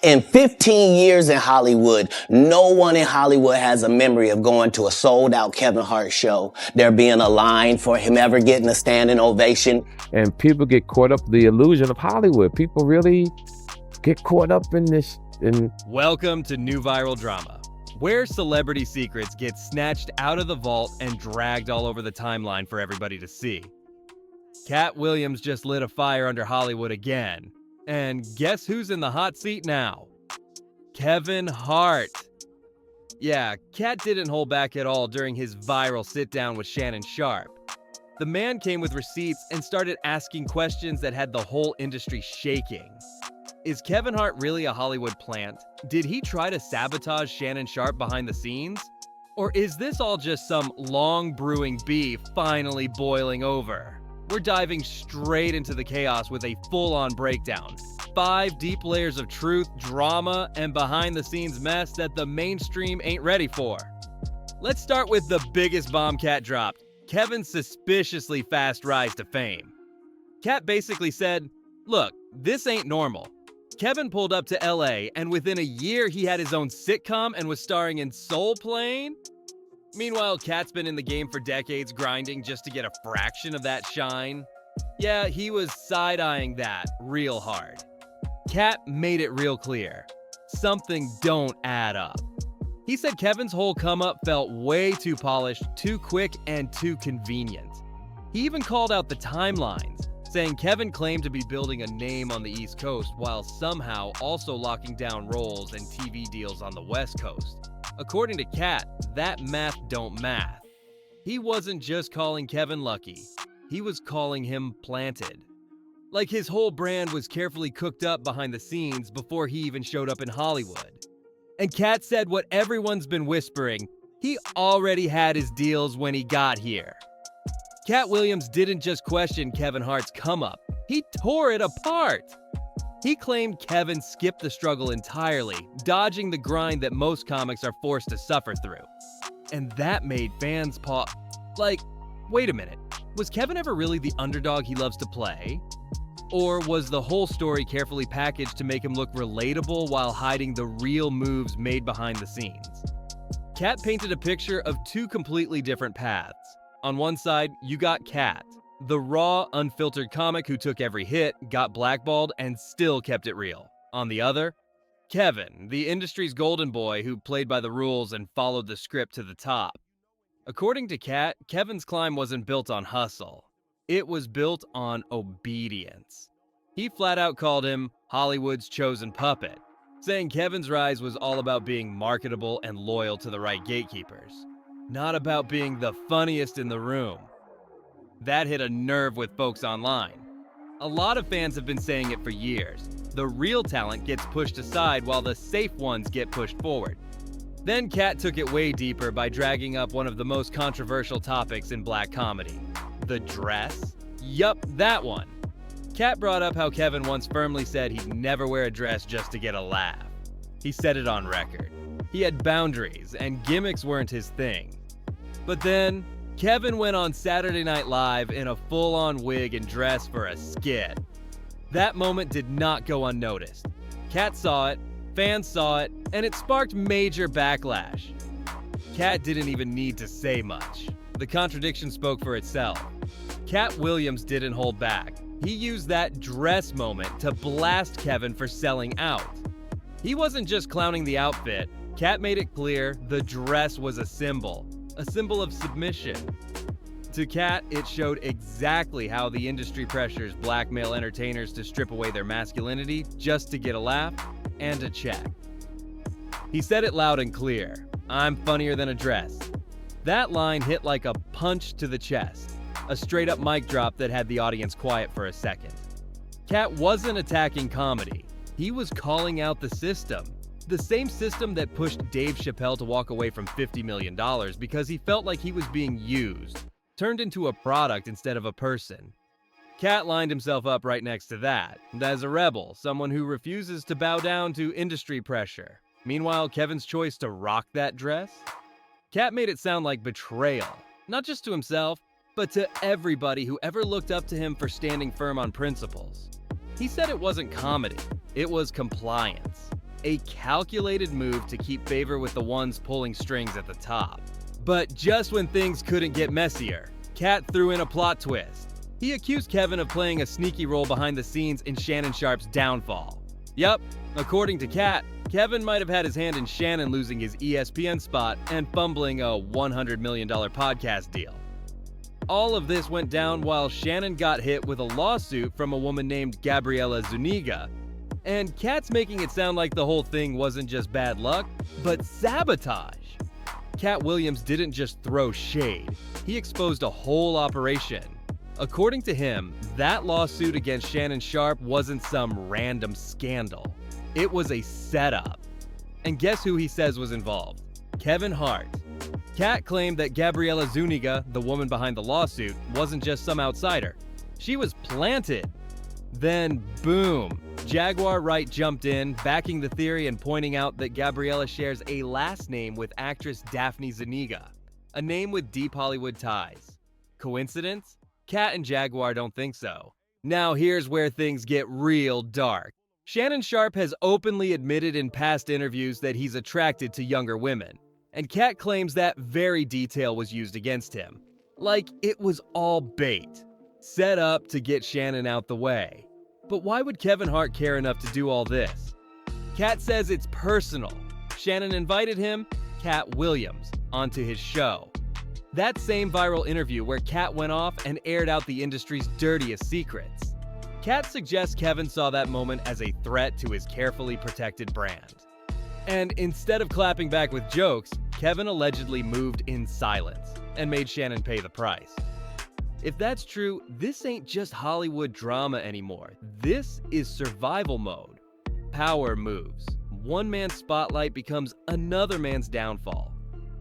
In 15 years in Hollywood, no one in Hollywood has a memory of going to a sold-out Kevin Hart show, there being a line for him ever getting a standing ovation. And people get caught up in the illusion of Hollywood. People really get caught up in this. Welcome to New Viral Drama, where celebrity secrets get snatched out of the vault and dragged all over the timeline for everybody to see. Katt Williams just lit a fire under Hollywood again. And guess who's in the hot seat now? Kevin Hart. Yeah, Katt didn't hold back at all during his viral sit-down with Shannon Sharpe. The man came with receipts and started asking questions that had the whole industry shaking. Is Kevin Hart really a Hollywood plant? Did he try to sabotage Shannon Sharpe behind the scenes? Or is this all just some long brewing beef finally boiling over? We're diving straight into the chaos with a full-on breakdown. 5 deep layers of truth, drama, and behind-the-scenes mess that the mainstream ain't ready for. Let's start with the biggest bomb Katt dropped, Kevin's suspiciously fast rise to fame. Katt basically said, look, this ain't normal. Kevin pulled up to LA, and within a year he had his own sitcom and was starring in Soul Plane? Meanwhile, Katt's been in the game for decades grinding just to get a fraction of that shine. Yeah, he was side-eyeing that real hard. Katt made it real clear. Something don't add up. He said Kevin's whole come-up felt way too polished, too quick, and too convenient. He even called out the timelines, saying Kevin claimed to be building a name on the East Coast while somehow also locking down roles and TV deals on the West Coast. According to Katt, that math don't math. He wasn't just calling Kevin lucky, he was calling him planted. Like his whole brand was carefully cooked up behind the scenes before he even showed up in Hollywood. And Katt said what everyone's been whispering, he already had his deals when he got here. Katt Williams didn't just question Kevin Hart's come-up, he tore it apart. He claimed Kevin skipped the struggle entirely, dodging the grind that most comics are forced to suffer through. And that made fans pause. Like, wait a minute, was Kevin ever really the underdog he loves to play? Or was the whole story carefully packaged to make him look relatable while hiding the real moves made behind the scenes? Katt painted a picture of 2 completely different paths. On one side, you got Katt, the raw, unfiltered comic who took every hit, got blackballed, and still kept it real. On the other, Kevin, the industry's golden boy who played by the rules and followed the script to the top. According to Katt, Kevin's climb wasn't built on hustle. It was built on obedience. He flat out called him Hollywood's chosen puppet, saying Kevin's rise was all about being marketable and loyal to the right gatekeepers, not about being the funniest in the room. That hit a nerve with folks online. A lot of fans have been saying it for years. The real talent gets pushed aside while the safe ones get pushed forward. Then Katt took it way deeper by dragging up one of the most controversial topics in black comedy. The dress? Yup, that one. Katt brought up how Kevin once firmly said he'd never wear a dress just to get a laugh. He said it on record. He had boundaries, and gimmicks weren't his thing. But then, Kevin went on Saturday Night Live in a full-on wig and dress for a skit. That moment did not go unnoticed. Katt saw it, fans saw it, and it sparked major backlash. Katt didn't even need to say much. The contradiction spoke for itself. Katt Williams didn't hold back. He used that dress moment to blast Kevin for selling out. He wasn't just clowning the outfit. Katt made it clear the dress was a symbol of submission. To Katt, it showed exactly how the industry pressures black male entertainers to strip away their masculinity just to get a laugh and a check. He said it loud and clear, "I'm funnier than a dress." That line hit like a punch to the chest, a straight-up mic drop that had the audience quiet for a second. Katt wasn't attacking comedy. He was calling out the system. The same system that pushed Dave Chappelle to walk away from $50 million because he felt like he was being used, turned into a product instead of a person. Katt lined himself up right next to that, as a rebel, someone who refuses to bow down to industry pressure. Meanwhile, Kevin's choice to rock that dress? Katt made it sound like betrayal, not just to himself, but to everybody who ever looked up to him for standing firm on principles. He said it wasn't comedy, it was compliance. a calculated move to keep favor with the ones pulling strings at the top. But just when things couldn't get messier, Katt threw in a plot twist. He accused Kevin of playing a sneaky role behind the scenes in Shannon Sharpe's downfall. Yup, according to Katt, Kevin might have had his hand in Shannon losing his ESPN spot and fumbling a $100 million podcast deal. All of this went down while Shannon got hit with a lawsuit from a woman named Gabriela Zuniga, and Katt's making it sound like the whole thing wasn't just bad luck, but sabotage. Katt Williams didn't just throw shade, he exposed a whole operation. According to him, that lawsuit against Shannon Sharpe wasn't some random scandal. It was a setup. And guess who he says was involved? Kevin Hart. Katt claimed that Gabriela Zuniga, the woman behind the lawsuit, wasn't just some outsider. She was planted. Then, boom, Jaguar Wright jumped in, backing the theory and pointing out that Gabriela shares a last name with actress Daphne Zuniga, a name with deep Hollywood ties. Coincidence? Katt and Jaguar don't think so. Now here's where things get real dark. Shannon Sharpe has openly admitted in past interviews that he's attracted to younger women, and Katt claims that very detail was used against him. Like it was all bait, set up to get Shannon out the way. But why would Kevin Hart care enough to do all this? Katt says it's personal. Shannon invited him, Katt Williams, onto his show. That same viral interview where Katt went off and aired out the industry's dirtiest secrets. Katt suggests Kevin saw that moment as a threat to his carefully protected brand. And instead of clapping back with jokes, Kevin allegedly moved in silence and made Shannon pay the price. If that's true, this ain't just Hollywood drama anymore. This is survival mode. Power moves. One man's spotlight becomes another man's downfall.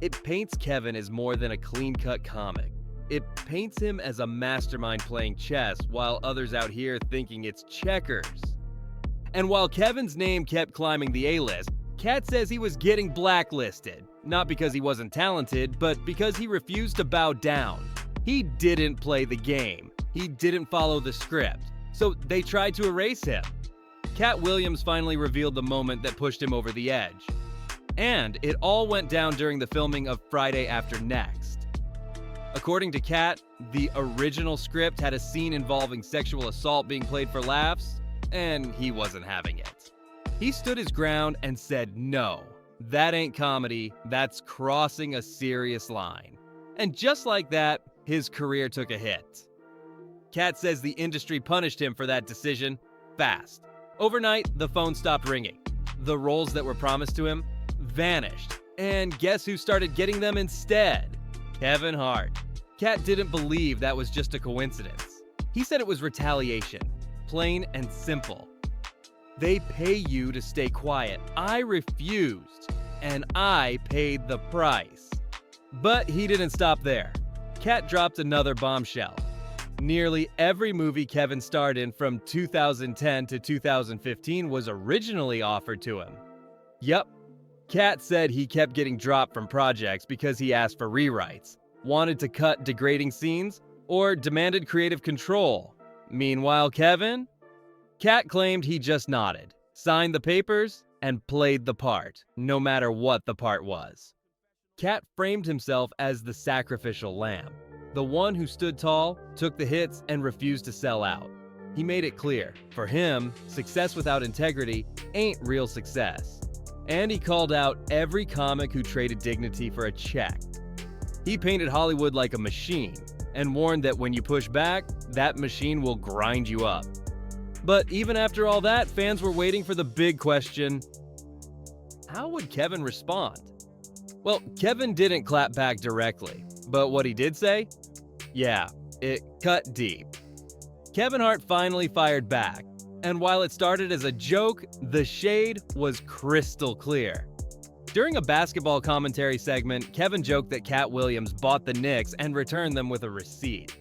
It paints Kevin as more than a clean-cut comic. It paints him as a mastermind playing chess while others out here thinking it's checkers. And while Kevin's name kept climbing the A-list, Katt says he was getting blacklisted. Not because he wasn't talented, but because he refused to bow down. He didn't play the game. He didn't follow the script. So they tried to erase him. Katt Williams finally revealed the moment that pushed him over the edge. And it all went down during the filming of Friday After Next. According to Katt, the original script had a scene involving sexual assault being played for laughs, and he wasn't having it. He stood his ground and said, no, that ain't comedy, that's crossing a serious line. And just like that, his career took a hit. Katt says the industry punished him for that decision fast. Overnight, the phone stopped ringing. The roles that were promised to him vanished. And guess who started getting them instead? Kevin Hart. Katt didn't believe that was just a coincidence. He said it was retaliation, plain and simple. They pay you to stay quiet. I refused, and I paid the price. But he didn't stop there. Katt dropped another bombshell. Nearly every movie Kevin starred in from 2010 to 2015 was originally offered to him. Yup. Katt said he kept getting dropped from projects because he asked for rewrites, wanted to cut degrading scenes, or demanded creative control. Meanwhile, Kevin? Katt claimed he just nodded, signed the papers, and played the part, no matter what the part was. Katt framed himself as the sacrificial lamb, the one who stood tall, took the hits, and refused to sell out. He made it clear, for him, success without integrity ain't real success. And he called out every comic who traded dignity for a check. He painted Hollywood like a machine, and warned that when you push back, that machine will grind you up. But even after all that, fans were waiting for the big question: how would Kevin respond? Well, Kevin didn't clap back directly, but what he did say? Yeah, it cut deep. Kevin Hart finally fired back, and while it started as a joke, the shade was crystal clear. During a basketball commentary segment, Kevin joked that Katt Williams bought the Knicks and returned them with a receipt.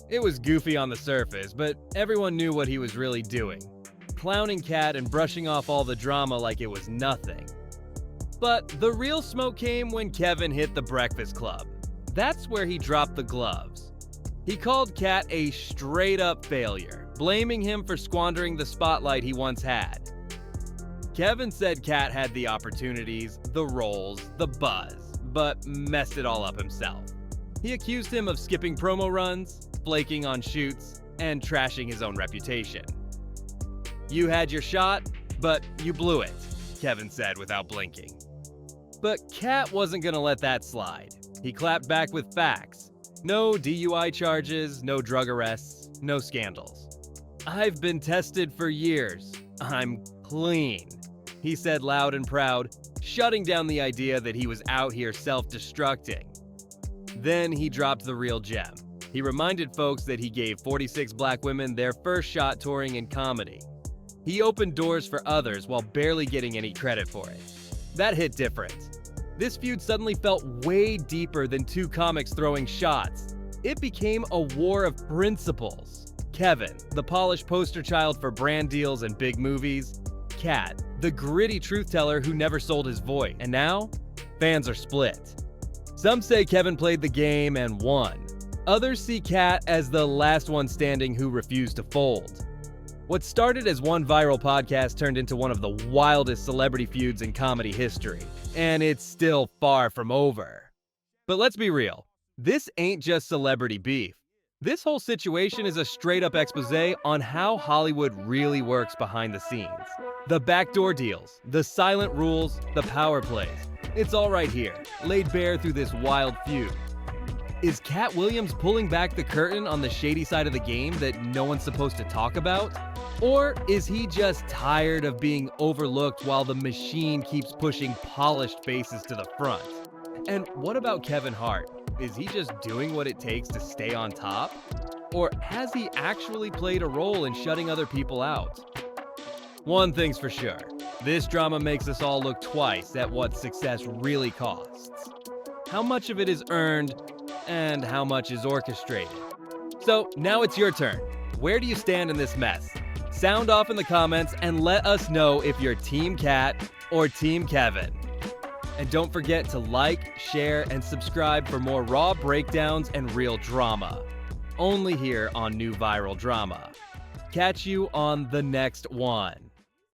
It was goofy on the surface, but everyone knew what he was really doing, clowning Katt and brushing off all the drama like it was nothing. But the real smoke came when Kevin hit the Breakfast Club. That's where he dropped the gloves. He called Katt a straight-up failure, blaming him for squandering the spotlight he once had. Kevin said Katt had the opportunities, the roles, the buzz, but messed it all up himself. He accused him of skipping promo runs, flaking on shoots, and trashing his own reputation. "You had your shot, but you blew it," Kevin said without blinking. But Katt wasn't gonna let that slide. He clapped back with facts. No DUI charges, no drug arrests, no scandals. "I've been tested for years. I'm clean," he said loud and proud, shutting down the idea that he was out here self-destructing. Then he dropped the real gem. He reminded folks that he gave 46 black women their first shot touring in comedy. He opened doors for others while barely getting any credit for it. That hit different. This feud suddenly felt way deeper than two comics throwing shots. It became a war of principles. Kevin, the polished poster child for brand deals and big movies. Katt, the gritty truth teller who never sold his voice. And now, fans are split. Some say Kevin played the game and won. Others see Katt as the last one standing who refused to fold. What started as one viral podcast turned into one of the wildest celebrity feuds in comedy history. And it's still far from over. But let's be real. This ain't just celebrity beef. This whole situation is a straight-up expose on how Hollywood really works behind the scenes. The backdoor deals, the silent rules, the power plays. It's all right here, laid bare through this wild feud. Is Katt Williams pulling back the curtain on the shady side of the game that no one's supposed to talk about? Or is he just tired of being overlooked while the machine keeps pushing polished faces to the front? And what about Kevin Hart? Is he just doing what it takes to stay on top? Or has he actually played a role in shutting other people out? One thing's for sure, this drama makes us all look twice at what success really costs. How much of it is earned, and how much is orchestrated? So now it's your turn. Where do you stand in this mess? Sound off in the comments and let us know if you're Team Katt or Team Kevin. And don't forget to like, share, and subscribe for more raw breakdowns and real drama. Only here on New Viral Drama. Catch you on the next one.